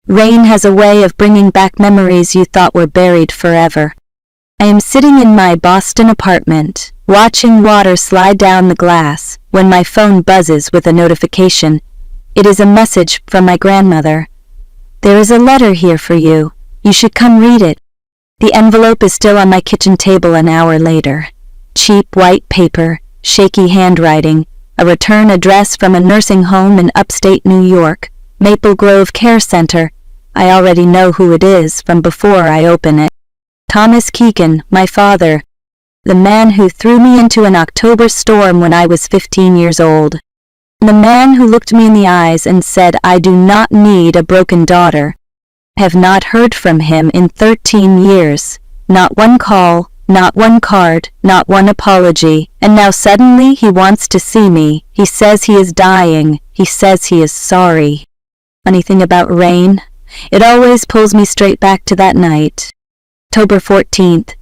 Rain has a way of bringing back memories you thought were buried forever. I am sitting in my Boston apartment, watching water slide down the glass, when my phone buzzes with a notification. It is a message from my grandmother. "There is a letter here for you. You should come read it." The envelope is still on my kitchen table an hour later. Cheap white paper, shaky handwriting, a return address from a nursing home in upstate New York, Maple Grove Care Center. I already know who it is from before I open it. Thomas Keegan, my father, the man who threw me into an October storm when I was 15 years old. The man who looked me in the eyes and said, "I do not need a broken daughter." I have not heard from him in 13 years. Not one call, not one card, not one apology, and now suddenly he wants to see me. He says he is dying. He says he is sorry. Funny thing about rain, it always pulls me straight back to that night. October 14th.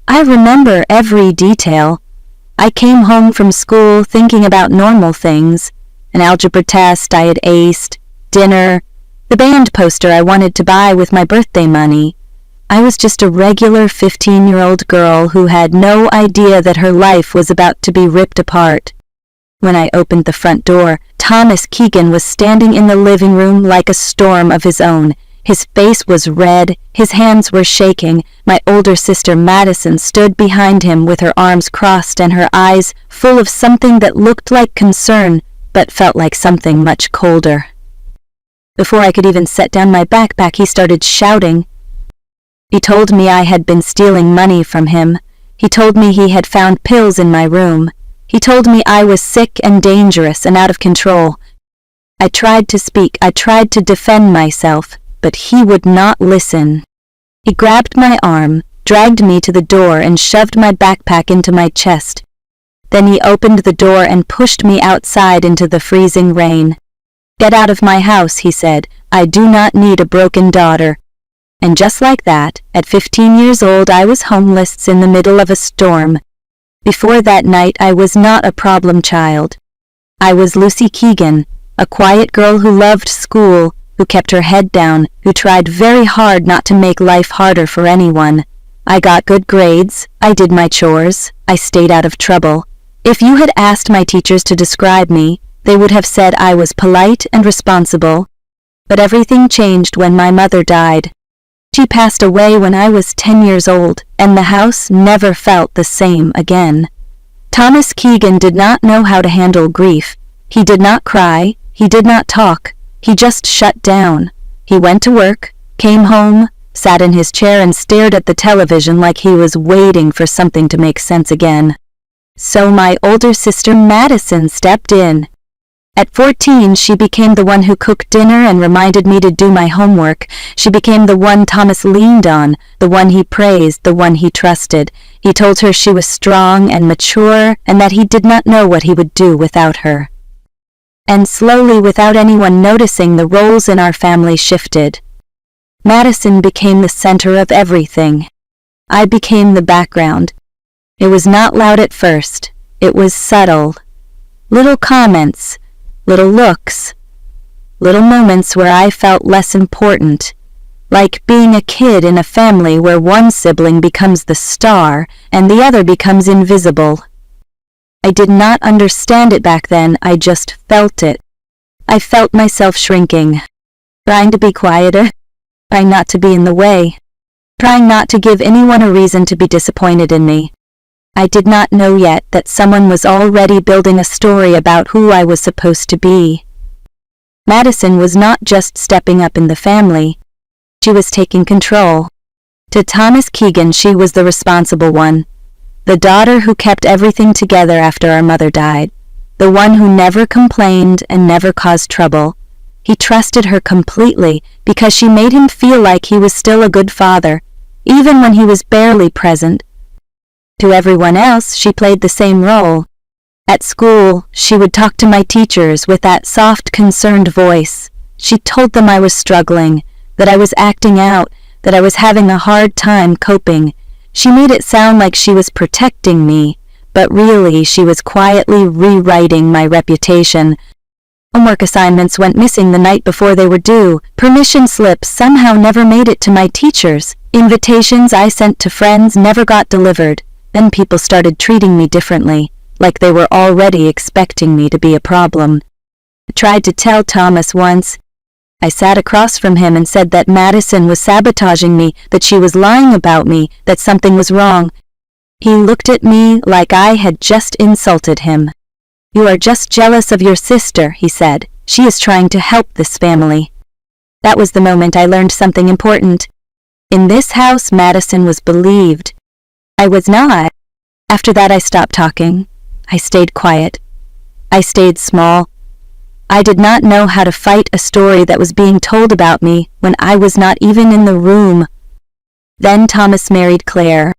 I remember every detail. I came home from school thinking about normal things. An algebra test I had aced, dinner, the band poster I wanted to buy with my birthday money. I was just a regular 15-year-old girl who had no idea that her life was about to be ripped apart. When I opened the front door, Thomas Keegan was standing in the living room like a storm of his own. His face was red, his hands were shaking. My older sister Madison stood behind him with her arms crossed and her eyes full of something that looked like concern, but felt like something much colder. Before I could even set down my backpack, he started shouting. He told me I had been stealing money from him. He told me he had found pills in my room. He told me I was sick and dangerous and out of control. I tried to speak, I tried to defend myself, but he would not listen. He grabbed my arm, dragged me to the door, and shoved my backpack into my chest. Then he opened the door and pushed me outside into the freezing rain. "Get out of my house," he said. "I do not need a broken daughter." And just like that, at 15 years old, I was homeless in the middle of a storm. Before that night, I was not a problem child. I was Lucy Keegan, a quiet girl who loved school, who kept her head down, who tried very hard not to make life harder for anyone. I got good grades, I did my chores, I stayed out of trouble. If you had asked my teachers to describe me, they would have said I was polite and responsible. But everything changed when my mother died. She passed away when I was 10 years old, and the house never felt the same again. Thomas Keegan did not know how to handle grief. He did not cry, he did not talk. He just shut down. He went to work, came home, sat in his chair and stared at the television like he was waiting for something to make sense again. So my older sister Madison stepped in. At 14, she became the one who cooked dinner and reminded me to do my homework. She became the one Thomas leaned on, the one he praised, the one he trusted. He told her she was strong and mature and that he did not know what he would do without her. And slowly, without anyone noticing, the roles in our family shifted. Madison became the center of everything. I became the background. It was not loud at first. It was subtle. Little comments, little looks, little moments where I felt less important, like being a kid in a family where one sibling becomes the star and the other becomes invisible. I did not understand it back then, I just felt it. I felt myself shrinking, trying to be quieter, trying not to be in the way, trying not to give anyone a reason to be disappointed in me. I did not know yet that someone was already building a story about who I was supposed to be. Madison was not just stepping up in the family, she was taking control. To Thomas Keegan, she was the responsible one. The daughter who kept everything together after our mother died. The one who never complained and never caused trouble. He trusted her completely because she made him feel like he was still a good father, even when he was barely present. To everyone else, she played the same role. At school, she would talk to my teachers with that soft, concerned voice. She told them I was struggling, that I was acting out, that I was having a hard time coping. She made it sound like she was protecting me, but really she was quietly rewriting my reputation. Homework assignments went missing the night before they were due. Permission slips somehow never made it to my teachers. Invitations I sent to friends never got delivered. Then people started treating me differently, like they were already expecting me to be a problem. I tried to tell Thomas once. I sat across from him and said that Madison was sabotaging me, that she was lying about me, that something was wrong. He looked at me like I had just insulted him. "You are just jealous of your sister," he said. "She is trying to help this family." That was the moment I learned something important. In this house, Madison was believed. I was not. After that, I stopped talking. I stayed quiet. I stayed small. I did not know how to fight a story that was being told about me when I was not even in the room. Then Thomas married Claire.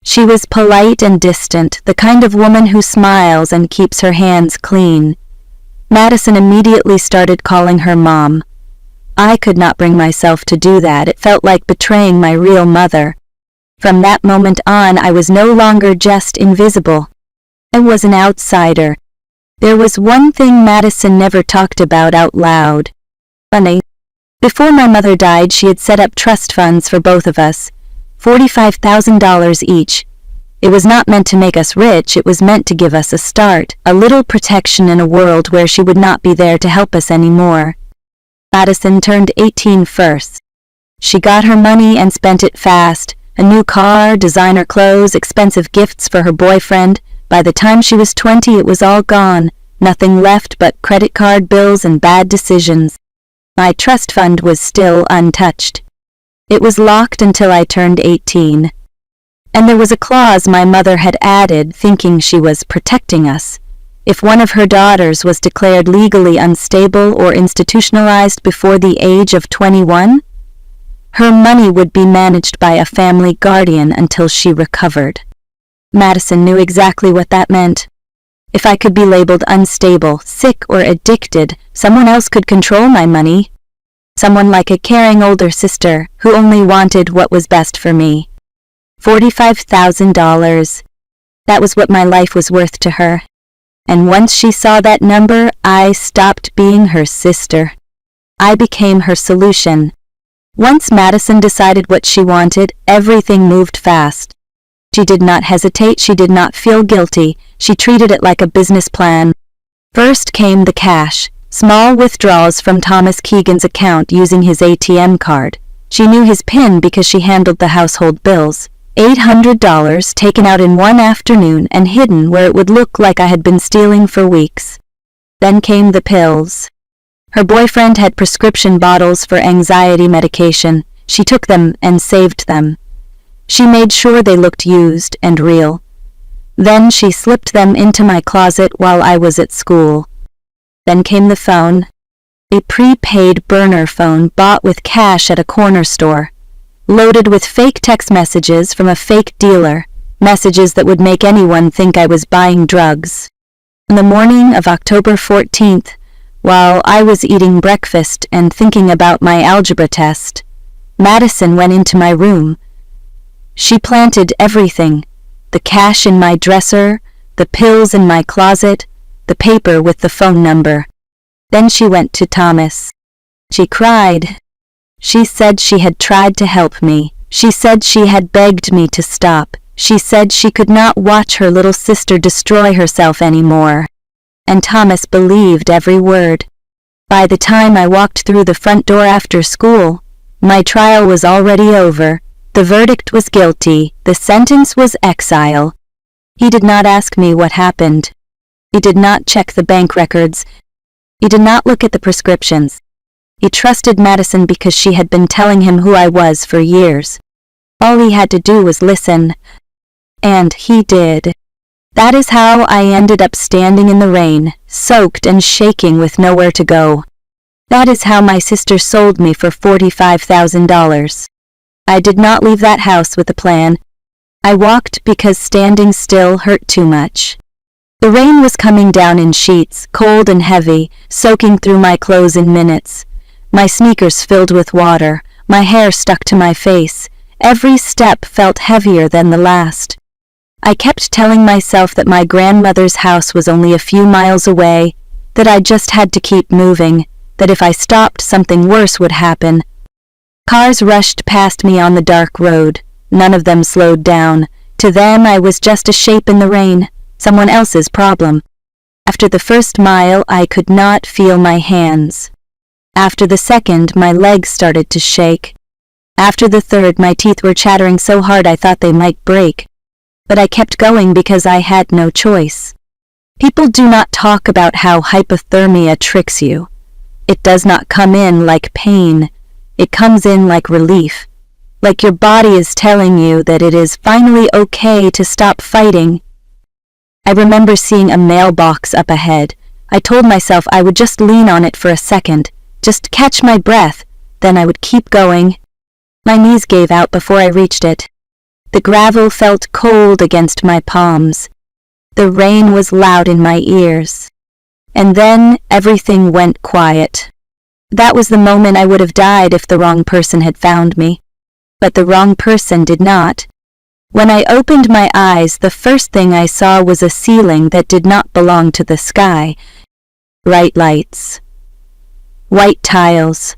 She was polite and distant, the kind of woman who smiles and keeps her hands clean. Madison immediately started calling her Mom. I could not bring myself to do that. It felt like betraying my real mother. From that moment on, I was no longer just invisible. I was an outsider. There was one thing Madison never talked about out loud. Money. Before my mother died, she had set up trust funds for both of us, $45,000 each. It was not meant to make us rich, it was meant to give us a start, a little protection in a world where she would not be there to help us anymore. Madison turned 18 first. She got her money and spent it fast. A new car, designer clothes, expensive gifts for her boyfriend. By the time she was 20, it was all gone. Nothing left but credit card bills and bad decisions. My trust fund was still untouched. It was locked until I turned 18. And there was a clause my mother had added, thinking she was protecting us. If one of her daughters was declared legally unstable or institutionalized before the age of 21, her money would be managed by a family guardian until she recovered. Madison knew exactly what that meant. If I could be labeled unstable, sick, or addicted, someone else could control my money. Someone like a caring older sister who only wanted what was best for me. $45,000. That was what my life was worth to her. And once she saw that number, I stopped being her sister. I became her solution. Once Madison decided what she wanted, everything moved fast. She did not hesitate, she did not feel guilty, she treated it like a business plan. First came the cash, small withdrawals from Thomas Keegan's account using his ATM card. She knew his PIN because she handled the household bills. $800 taken out in one afternoon and hidden where it would look like I had been stealing for weeks. Then came the pills. Her boyfriend had prescription bottles for anxiety medication. She took them and saved them. She made sure they looked used and real. Then she slipped them into my closet while I was at school. Then came the phone. A prepaid burner phone bought with cash at a corner store. Loaded with fake text messages from a fake dealer, messages that would make anyone think I was buying drugs. On the morning of October 14th, while I was eating breakfast and thinking about my algebra test, Madison went into my room. She planted everything, the cash in my dresser, the pills in my closet, the paper with the phone number. Then she went to Thomas. She cried. She said she had tried to help me. She said she had begged me to stop. She said she could not watch her little sister destroy herself anymore. And Thomas believed every word. By the time I walked through the front door after school, my trial was already over. The verdict was guilty. The sentence was exile. He did not ask me what happened. He did not check the bank records. He did not look at the prescriptions. He trusted Madison because she had been telling him who I was for years. All he had to do was listen. And he did. That is how I ended up standing in the rain, soaked and shaking with nowhere to go. That is how my sister sold me for $45,000. I did not leave that house with a plan. I walked because standing still hurt too much. The rain was coming down in sheets, cold and heavy, soaking through my clothes in minutes. My sneakers filled with water, my hair stuck to my face. Every step felt heavier than the last. I kept telling myself that my grandmother's house was only a few miles away, that I just had to keep moving, that if I stopped, something worse would happen. Cars rushed past me on the dark road. None of them slowed down. To them, I was just a shape in the rain, someone else's problem. After the first mile, I could not feel my hands. After the second, my legs started to shake. After the third, my teeth were chattering so hard I thought they might break. But I kept going because I had no choice. People do not talk about how hypothermia tricks you. It does not come in like pain. It comes in like relief. Like your body is telling you that it is finally okay to stop fighting. I remember seeing a mailbox up ahead. I told myself I would just lean on it for a second, just catch my breath, then I would keep going. My knees gave out before I reached it. The gravel felt cold against my palms. The rain was loud in my ears. And then everything went quiet. That was the moment I would have died if the wrong person had found me. But the wrong person did not. When I opened my eyes, the first thing I saw was a ceiling that did not belong to the sky. Bright lights. White tiles.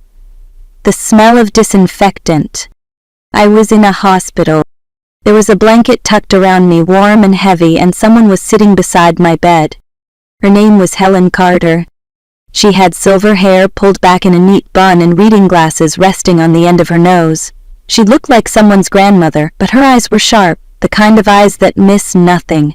The smell of disinfectant. I was in a hospital. There was a blanket tucked around me, warm and heavy, and someone was sitting beside my bed. Her name was Helen Carter. She had silver hair pulled back in a neat bun and reading glasses resting on the end of her nose. She looked like someone's grandmother, but her eyes were sharp, the kind of eyes that miss nothing.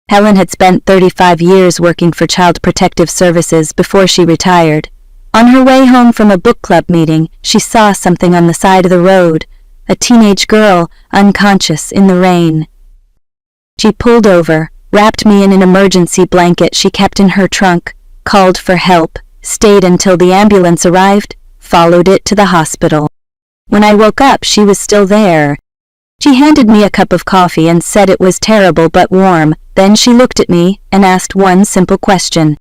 Helen had spent 35 years working for Child Protective Services before she retired. On her way home from a book club meeting, she saw something on the side of the road, a teenage girl, unconscious in the rain. She pulled over, wrapped me in an emergency blanket she kept in her trunk, called for help, stayed until the ambulance arrived, followed it to the hospital. When I woke up, she was still there. She handed me a cup of coffee and said it was terrible but warm. Then she looked at me and asked one simple question.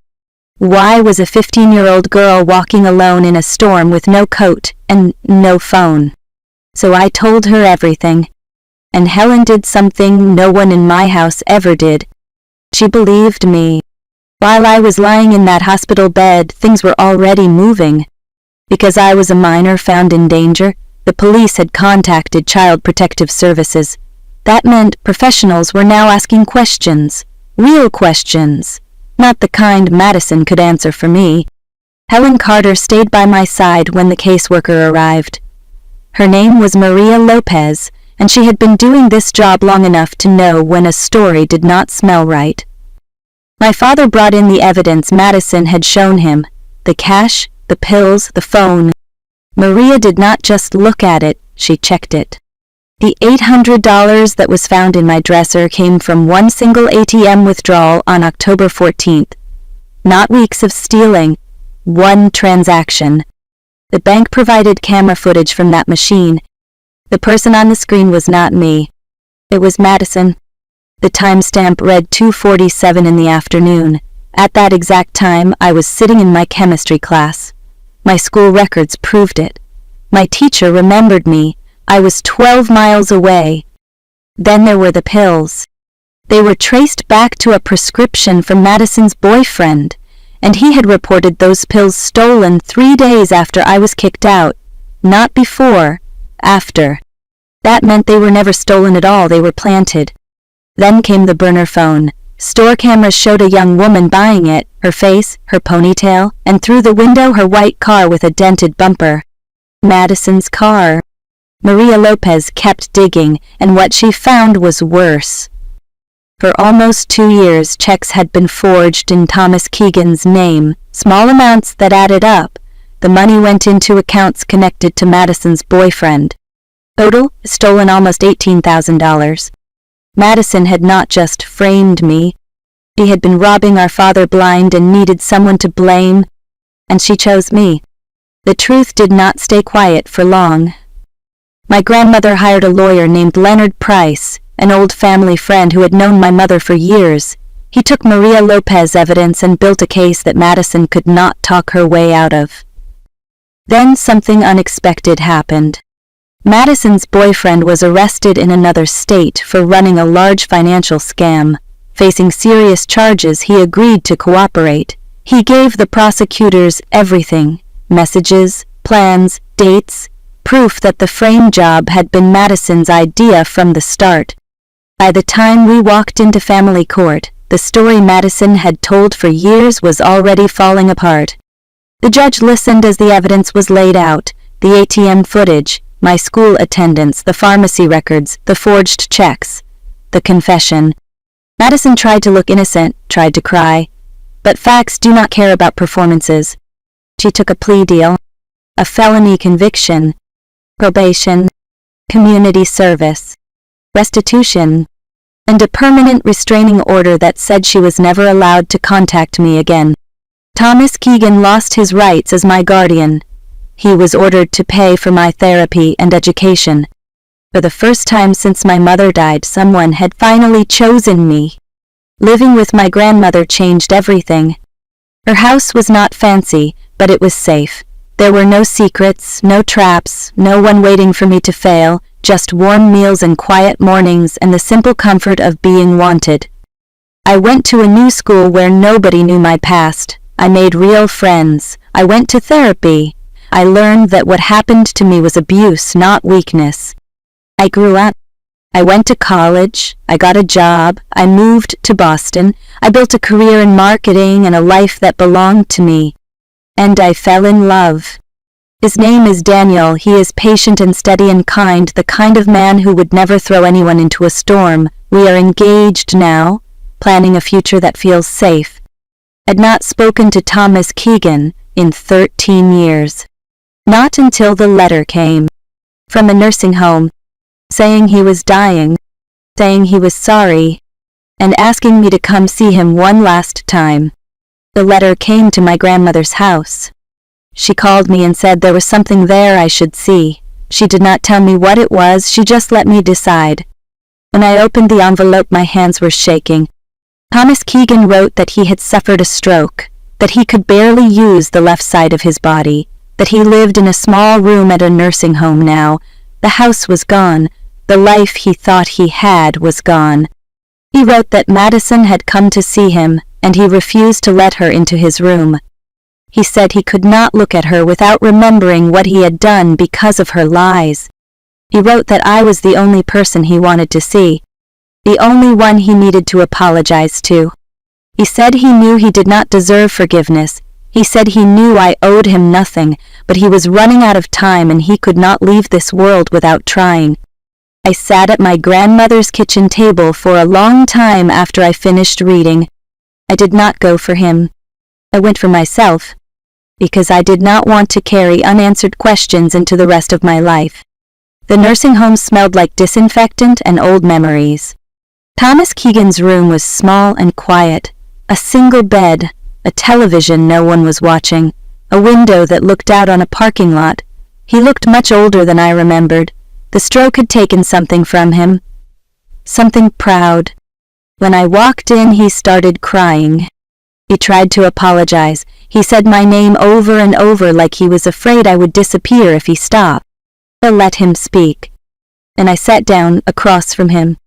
Why was a 15-year-old girl walking alone in a storm with no coat and no phone? So I told her everything. And Helen did something no one in my house ever did. She believed me. While I was lying in that hospital bed, things were already moving. Because I was a minor found in danger, the police had contacted Child Protective Services. That meant professionals were now asking questions, real questions, not the kind Madison could answer for me. Helen Carter stayed by my side when the caseworker arrived. Her name was Maria Lopez, and she had been doing this job long enough to know when a story did not smell right. My father brought in the evidence Madison had shown him, the cash, the pills, the phone. Maria did not just look at it, she checked it. The $800 that was found in my dresser came from one single ATM withdrawal on October 14th. Not weeks of stealing, one transaction. The bank provided camera footage from that machine. The person on the screen was not me. It was Madison. The timestamp read 2:47 in the afternoon. At that exact time, I was sitting in my chemistry class. My school records proved it. My teacher remembered me. I was 12 miles away. Then there were the pills. They were traced back to a prescription from Madison's boyfriend, and he had reported those pills stolen 3 days after I was kicked out. Not before, after. That meant they were never stolen at all, they were planted. Then came the burner phone. Store cameras showed a young woman buying it, her face, her ponytail, and through the window her white car with a dented bumper. Madison's car. Maria Lopez kept digging, and what she found was worse. For almost 2 years, checks had been forged in Thomas Keegan's name, small amounts that added up. The money went into accounts connected to Madison's boyfriend. Total, stolen almost $18,000. Madison had not just framed me. She had been robbing our father blind and needed someone to blame, and she chose me. The truth did not stay quiet for long. My grandmother hired a lawyer named Leonard Price, an old family friend who had known my mother for years. He took Maria Lopez evidence and built a case that Madison could not talk her way out of. Then something unexpected happened. Madison's boyfriend was arrested in another state for running a large financial scam. Facing serious charges, he agreed to cooperate. He gave the prosecutors everything: messages, plans, dates, proof that the frame job had been Madison's idea from the start. By the time we walked into family court, the story Madison had told for years was already falling apart. The judge listened as the evidence was laid out: the ATM footage, my school attendance, the pharmacy records, the forged checks, the confession. Madison tried to look innocent, tried to cry. But facts do not care about performances. She took a plea deal, a felony conviction, probation, community service, restitution, and a permanent restraining order that said she was never allowed to contact me again. Thomas Keegan lost his rights as my guardian. He was ordered to pay for my therapy and education. For the first time since my mother died, someone had finally chosen me. Living with my grandmother changed everything. Her house was not fancy, but it was safe. There were no secrets, no traps, no one waiting for me to fail, just warm meals and quiet mornings and the simple comfort of being wanted. I went to a new school where nobody knew my past. I made real friends. I went to therapy. I learned that what happened to me was abuse, not weakness. I grew up. I went to college. I got a job. I moved to Boston. I built a career in marketing and a life that belonged to me. And I fell in love. His name is Daniel. He is patient and steady and kind, the kind of man who would never throw anyone into a storm. We are engaged now, planning a future that feels safe. I'd not spoken to Thomas Keegan in 13 years. Not until the letter came from a nursing home, saying he was dying, saying he was sorry, and asking me to come see him one last time. The letter came to my grandmother's house. She called me and said there was something there I should see. She did not tell me what it was, she just let me decide. When I opened the envelope, my hands were shaking. Thomas Keegan wrote that he had suffered a stroke, that he could barely use the left side of his body, that he lived in a small room at a nursing home now. The house was gone. The life he thought he had was gone. He wrote that Madison had come to see him, and he refused to let her into his room. He said he could not look at her without remembering what he had done because of her lies. He wrote that I was the only person he wanted to see, the only one he needed to apologize to. He said he knew he did not deserve forgiveness. He said he knew I owed him nothing, but he was running out of time and he could not leave this world without trying. I sat at my grandmother's kitchen table for a long time after I finished reading. I did not go for him. I went for myself, because I did not want to carry unanswered questions into the rest of my life. The nursing home smelled like disinfectant and old memories. Thomas Keegan's room was small and quiet. A single bed, a television no one was watching, a window that looked out on a parking lot. He looked much older than I remembered. The stroke had taken something from him, something proud. When I walked in, he started crying. He tried to apologize. He said my name over and over like he was afraid I would disappear if he stopped. I let him speak, and I sat down across from him.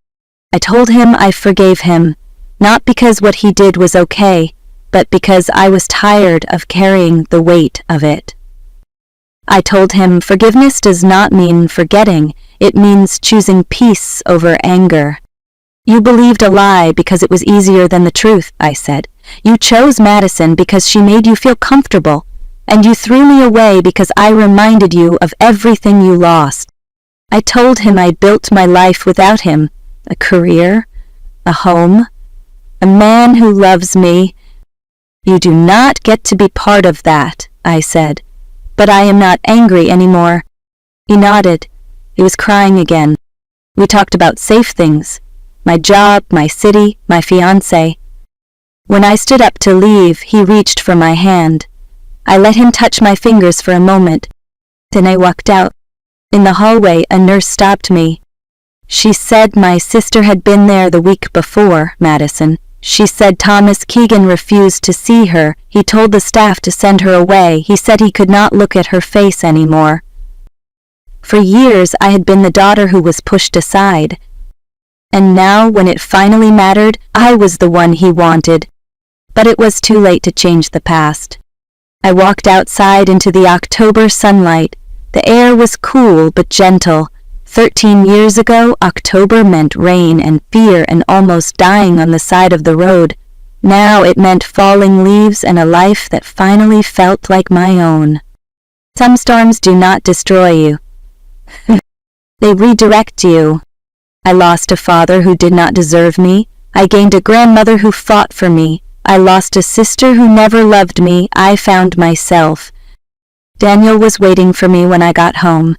I told him I forgave him, not because what he did was okay, but because I was tired of carrying the weight of it. I told him forgiveness does not mean forgetting, it means choosing peace over anger. You believed a lie because it was easier than the truth, I said. You chose Madison because she made you feel comfortable, and you threw me away because I reminded you of everything you lost. I told him I built my life without him, a career, a home, a man who loves me. You do not get to be part of that, I said, but I am not angry anymore. He nodded. He was crying again. We talked about safe things, my job, my city, my fiancé. When I stood up to leave, he reached for my hand. I let him touch my fingers for a moment. Then I walked out. In the hallway, a nurse stopped me. She said my sister had been there the week before, Madison. She said Thomas Keegan refused to see her. He told the staff to send her away. He said he could not look at her face anymore. For years, I had been the daughter who was pushed aside. And now, when it finally mattered, I was the one he wanted. but it was too late to change the past. I walked outside into the October sunlight. The air was cool but gentle. 13 years ago, October meant rain and fear and almost dying on the side of the road. Now it meant falling leaves and a life that finally felt like my own. Some storms do not destroy you. They redirect you. I lost a father who did not deserve me. I gained a grandmother who fought for me. I lost a sister who never loved me. I found myself. Daniel was waiting for me when I got home.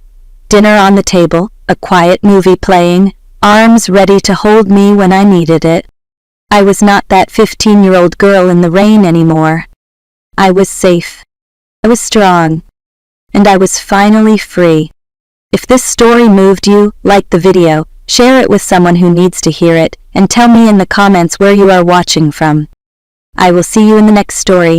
Dinner on the table, a quiet movie playing, arms ready to hold me when I needed it. I was not that 15-year-old girl in the rain anymore. I was safe. I was strong. And I was finally free. If this story moved you, like the video, share it with someone who needs to hear it, and tell me in the comments where you are watching from. I will see you in the next story.